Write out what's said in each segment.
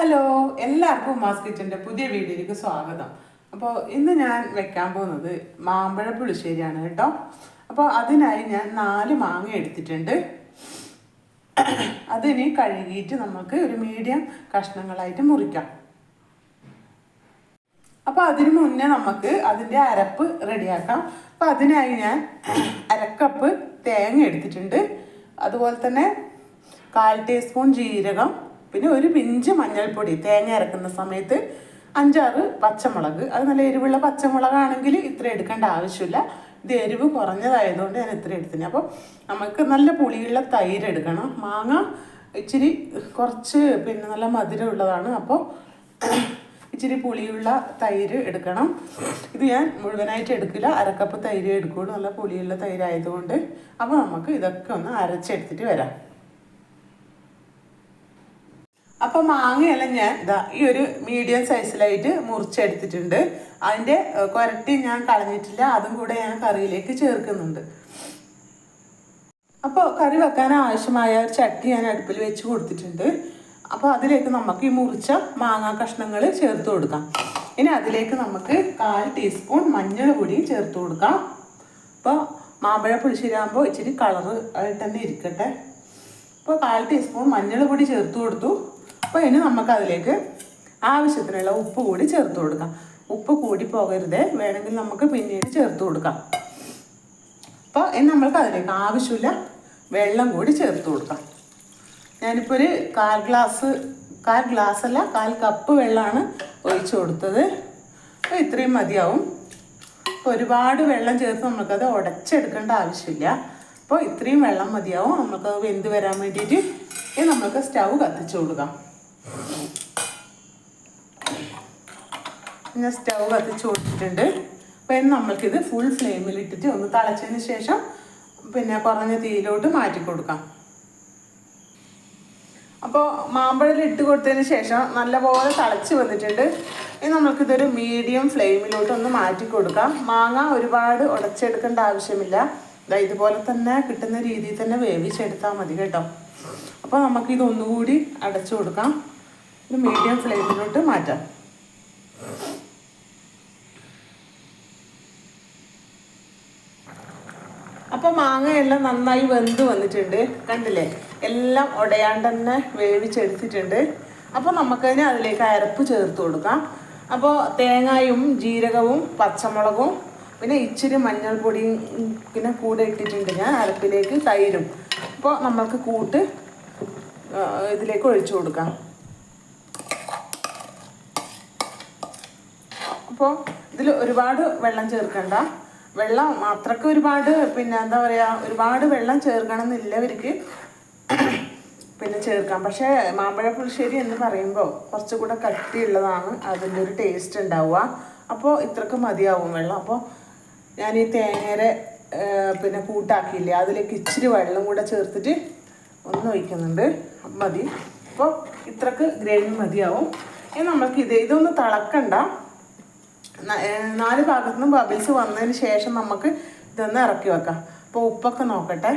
Hello, എല്ലാവർക്കും ഉമ്മാസ് കിച്ചൻ്റെ പുതിയ വീഡിയോയിലേക്ക് സ്വാഗതം. അപ്പോൾ ഇന്ന് ഞാൻ വെക്കാൻ പോകുന്നത് മാമ്പഴ പുളിശ്ശേരിയാണ് കേട്ടോ. അപ്പോൾ അതിനായി ഞാൻ 4 മാങ്ങ എടുത്തിട്ടുണ്ട്. അതിനി കഴുകിയിട്ട് നമുക്ക് ഒരു മീഡിയം കഷ്ണങ്ങളായിട്ട് മുറിക്കാം. അപ്പോൾ അതിന് മുന്നേ നമുക്ക് അതിൻ്റെ അരപ്പ് റെഡിയാക്കാം. അപ്പോൾ അതിനായി ഞാൻ 1/2 കപ്പ് തേങ്ങ എടുത്തിട്ടുണ്ട്. അതുപോലെ തന്നെ 1/4 ടീസ്പൂൺ ജീരകം, പിന്നെ ഒരു പിഞ്ച് മഞ്ഞൾപ്പൊടി, തേങ്ങ അരക്കുന്ന സമയത്ത് 5-6 പച്ചമുളക്. അത് നല്ല എരിവുള്ള പച്ചമുളകാണെങ്കിൽ ഇത്ര എടുക്കേണ്ട ആവശ്യമില്ല. ഇത് എരിവ് കുറഞ്ഞതായതുകൊണ്ട് ഞാൻ ഇത്ര എടുത്തിന്. അപ്പോൾ നമുക്ക് നല്ല പുളിയുള്ള തൈര് എടുക്കണം. മാങ്ങ ഇച്ചിരി കുറച്ച് നല്ല മധുരമുള്ളതാണ്. അപ്പോൾ ഇച്ചിരി പുളിയുള്ള തൈര് എടുക്കണം. ഇത് ഞാൻ മുഴുവനായിട്ട് എടുക്കില്ല, 1/2 കപ്പ് തൈര് എടുക്കുകയുള്ളൂ, നല്ല പുളിയുള്ള തൈരായതുകൊണ്ട്. അപ്പോൾ നമുക്ക് ഇതൊക്കെ ഒന്ന് അരച്ചെടുത്തിട്ട് വരാം. അപ്പോൾ മാങ്ങയെല്ലാം ഞാൻ ഈ ഒരു മീഡിയം സൈസിലായിട്ട് മുറിച്ചെടുത്തിട്ടുണ്ട്. അതിൻ്റെ കുരട്ടി ഞാൻ കളഞ്ഞിട്ടില്ല, അതും കൂടെ ഞാൻ കറിയിലേക്ക് ചേർക്കുന്നുണ്ട്. അപ്പോൾ കറി വെക്കാൻ ആവശ്യമായ ഒരു ചട്ടി ഞാൻ അടുപ്പിൽ വെച്ച് കൊടുത്തിട്ടുണ്ട്. അപ്പോൾ അതിലേക്ക് നമുക്ക് ഈ മുറിച്ച മാങ്ങാ കഷ്ണങ്ങൾ ചേർത്ത് കൊടുക്കാം. ഇനി അതിലേക്ക് നമുക്ക് 1/4 ടീസ്പൂൺ മഞ്ഞൾ പൊടിയും ചേർത്ത് കൊടുക്കാം. അപ്പോൾ മാമ്പഴ പുളിശ്ശേരിയാകുമ്പോൾ ഇച്ചിരി കളറ് ആയിട്ട് തന്നെ ഇരിക്കട്ടെ. അപ്പോൾ 1/4 ടീസ്പൂൺ മഞ്ഞൾ പൊടി ചേർത്ത് കൊടുത്തു. അപ്പോൾ ഇനി നമുക്കതിലേക്ക് ആവശ്യത്തിനുള്ള ഉപ്പ് കൂടി ചേർത്ത് കൊടുക്കാം. ഉപ്പ് കൂടി പോകരുത്, വേണമെങ്കിൽ നമുക്ക് പിന്നീട് ചേർത്ത് കൊടുക്കാം. അപ്പോൾ ഇനി നമ്മൾക്ക് അതിലേക്ക് ആവശ്യമില്ല വെള്ളം കൂടി ചേർത്ത് കൊടുക്കാം. ഞാനിപ്പോൾ ഒരു 1/4 കപ്പ് വെള്ളമാണ് ഒഴിച്ച് കൊടുത്തത്. അപ്പോൾ ഇത്രയും മതിയാവും. അപ്പോൾ ഒരുപാട് വെള്ളം ചേർത്ത് നമുക്കത് ഉടച്ചെടുക്കേണ്ട ആവശ്യമില്ല. അപ്പോൾ ഇത്രയും വെള്ളം മതിയാവും. നമുക്കത് വെന്ത് വരാൻ വേണ്ടിയിട്ട് ഇനി നമുക്ക് സ്റ്റൗ കത്തിച്ച് കൊടുക്കാം. ഞാൻ സ്റ്റൗ കത്തിച്ച് കൊടുത്തിട്ടുണ്ട്. അപ്പോൾ ഇനി നമ്മൾക്കിത് ഫുൾ ഫ്ലെയിമിലിട്ടിട്ട് ഒന്ന് തിളച്ചതിന് ശേഷം കുറഞ്ഞ തീയിലോട്ട് മാറ്റി കൊടുക്കാം. അപ്പോൾ മാമ്പഴം ഇട്ട് കൊടുത്തതിന് ശേഷം നല്ലപോലെ തിളച്ച് വന്നിട്ടുണ്ട്. ഇനി നമ്മൾക്കിതൊരു മീഡിയം ഫ്ലെയിമിലോട്ട് ഒന്ന് മാറ്റി കൊടുക്കാം. മാങ്ങ ഒരുപാട് ഉടച്ചെടുക്കേണ്ട ആവശ്യമില്ല. ഇതുപോലെ തന്നെ കിട്ടുന്ന രീതിയിൽ തന്നെ വേവിച്ചെടുത്താൽ മതി കേട്ടോ. അപ്പോൾ നമുക്കിതൊന്നുകൂടി അടച്ചു കൊടുക്കാം. ഒരു മീഡിയം ഫ്ലെയിമിലോട്ട് മാറ്റാം. അപ്പോൾ മാങ്ങയെല്ലാം നന്നായി വെന്ത് വന്നിട്ടുണ്ട്, കണ്ടില്ലേ? എല്ലാം ഉടയാണ്ട് തന്നെ വേവിച്ചെടുത്തിട്ടുണ്ട്. അപ്പോൾ നമുക്കതിന് അതിലേക്ക് അരപ്പ് ചേർത്ത് കൊടുക്കാം. അപ്പോൾ തേങ്ങയും ജീരകവും പച്ചമുളകും പിന്നെ ഇച്ചിരി മഞ്ഞൾപ്പൊടിയും പിന്നെ കൂടെ ഇട്ടിട്ടുണ്ട് ഞാൻ അരപ്പിലേക്ക്, തൈരും. അപ്പോൾ നമ്മൾക്ക് കൂട്ട് ഇതിലേക്ക് ഒഴിച്ചു കൊടുക്കാം. അപ്പോൾ ഇതിൽ ഒരുപാട് വെള്ളം ചേർക്കണ്ട. വെള്ളം അത്രയ്ക്ക് ഒരുപാട് ഒരുപാട് വെള്ളം ചേർക്കണം എന്നില്ലവർക്ക് ചേർക്കാം. പക്ഷേ മാമ്പഴ പുളിശ്ശേരി എന്ന് പറയുമ്പോൾ കുറച്ചുകൂടെ കട്ടിയുള്ളതാണ് അതിൻ്റെ ഒരു ടേസ്റ്റ് ഉണ്ടാവുക. അപ്പോൾ ഇത്രയ്ക്ക് മതിയാവും വെള്ളം. അപ്പോൾ ഞാൻ ഈ തേങ്ങയുടെ കൂട്ടാക്കിയില്ലേ, അതിലേക്ക് ഇച്ചിരി വെള്ളം കൂടെ ചേർത്തിട്ട് ഒന്ന് ഒഴിക്കുന്നുണ്ട്. മതി. അപ്പോൾ ഇത്രയ്ക്ക് ഗ്രേവി മതിയാവും. ഇനി നമുക്ക് ഇതൊന്ന് തിളക്കണ്ട. 4 ഭാഗത്തു നിന്നും ബബിൾസ് വന്നതിന് ശേഷം നമുക്ക് ഇതൊന്ന് ഇറക്കി വെക്കാം. അപ്പോൾ ഉപ്പൊക്കെ നോക്കട്ടെ.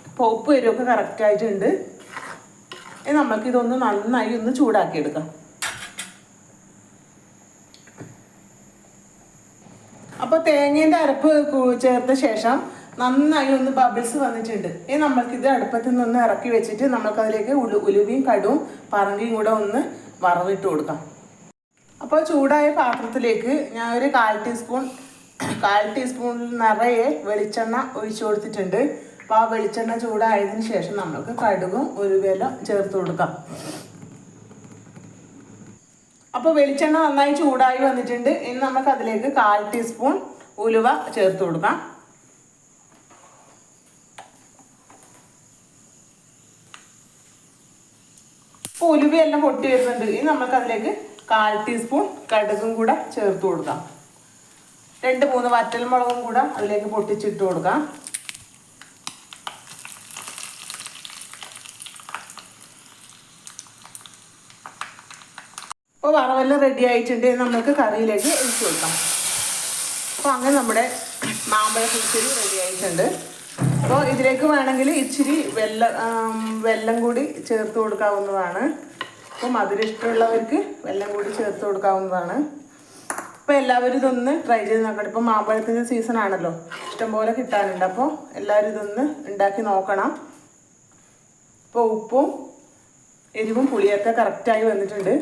അപ്പോൾ ഉപ്പ് എരിവൊക്കെ കറക്റ്റായിട്ടുണ്ട്. ഇനി നമുക്കിതൊന്ന് നന്നായി ഒന്ന് ചൂടാക്കിയെടുക്കാം. അപ്പോൾ തേങ്ങേൻ്റെ അരപ്പ് ചേർത്ത ശേഷം നന്നായി ഒന്ന് ബബിൾസ് വന്നിട്ടുണ്ട്. ഇനി നമ്മൾക്കിത് അടുപ്പത്തിൽ നിന്ന് ഇറക്കി വെച്ചിട്ട് നമുക്കതിലേക്ക് ഉലുവയും കടുവും പറങ്കിയും കൂടെ ഒന്ന് വറവിട്ട് കൊടുക്കാം. അപ്പോൾ ചൂടായ പാത്രത്തിലേക്ക് ഞാൻ ഒരു 1/4 ടീസ്പൂണിൽ നിറയെ വെളിച്ചെണ്ണ ഒഴിച്ചു കൊടുത്തിട്ടുണ്ട്. അപ്പോൾ ആ വെളിച്ചെണ്ണ ചൂടായതിനു ശേഷം നമുക്ക് കടുകും ഉലുവയെല്ലാം ചേർത്ത് കൊടുക്കാം. അപ്പോൾ വെളിച്ചെണ്ണ നന്നായി ചൂടായി വന്നിട്ടുണ്ട്. ഇനി നമുക്ക് അതിലേക്ക് 1/4 ടീസ്പൂൺ ഉലുവ ചേർത്ത് കൊടുക്കാം. അപ്പോൾ ഉലുവയെല്ലാം പൊട്ടി വരുന്നുണ്ട്. ഇനി നമുക്ക് അതിലേക്ക് 1/4 ടീസ്പൂൺ കടുകും കൂടെ ചേർത്ത് കൊടുക്കാം. 2-3 വറ്റൽമുളകും കൂടെ അതിലേക്ക് പൊട്ടിച്ചിട്ട് കൊടുക്കാം. അപ്പോൾ വറവെല്ലാം റെഡി ആയിട്ടുണ്ട്. നമുക്ക് കറിയിലേക്ക് ഒഴിച്ചു കൊടുക്കാം. അപ്പോൾ അങ്ങനെ നമ്മുടെ മാമ്പഴ പുളിശ്ശേരി റെഡി ആയിട്ടുണ്ട്. അപ്പോൾ ഇതിലേക്ക് വേണമെങ്കിൽ ഇച്ചിരി വെള്ളം കൂടി ചേർത്ത് കൊടുക്കാവുന്നതാണ്. അപ്പോൾ മധുരം ഇഷ്ടമുള്ളവർക്ക് വെള്ളം കൂടി ചേർത്ത് കൊടുക്കാവുന്നതാണ്. അപ്പോൾ എല്ലാവരും ഇതൊന്ന് ട്രൈ ചെയ്ത് നോക്കണം. ഇപ്പോൾ മാമ്പഴത്തിൻ്റെ സീസൺ ആണല്ലോ, ഇഷ്ടംപോലെ കിട്ടാനുണ്ട്. അപ്പോൾ എല്ലാവരും ഇതൊന്ന് ഉണ്ടാക്കി നോക്കണം. ഇപ്പോൾ ഉപ്പും എരിവും പുളിയൊക്കെ കറക്റ്റായി വന്നിട്ടുണ്ട്.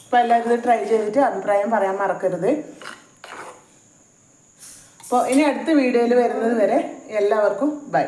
അപ്പോൾ എല്ലാവരും ഇത് ട്രൈ ചെയ്തിട്ട് അഭിപ്രായം പറയാൻ മറക്കരുത്. അപ്പോൾ ഇനി അടുത്ത വീഡിയോയിൽ വരുന്നത് വരെ എല്ലാവർക്കും ബൈ.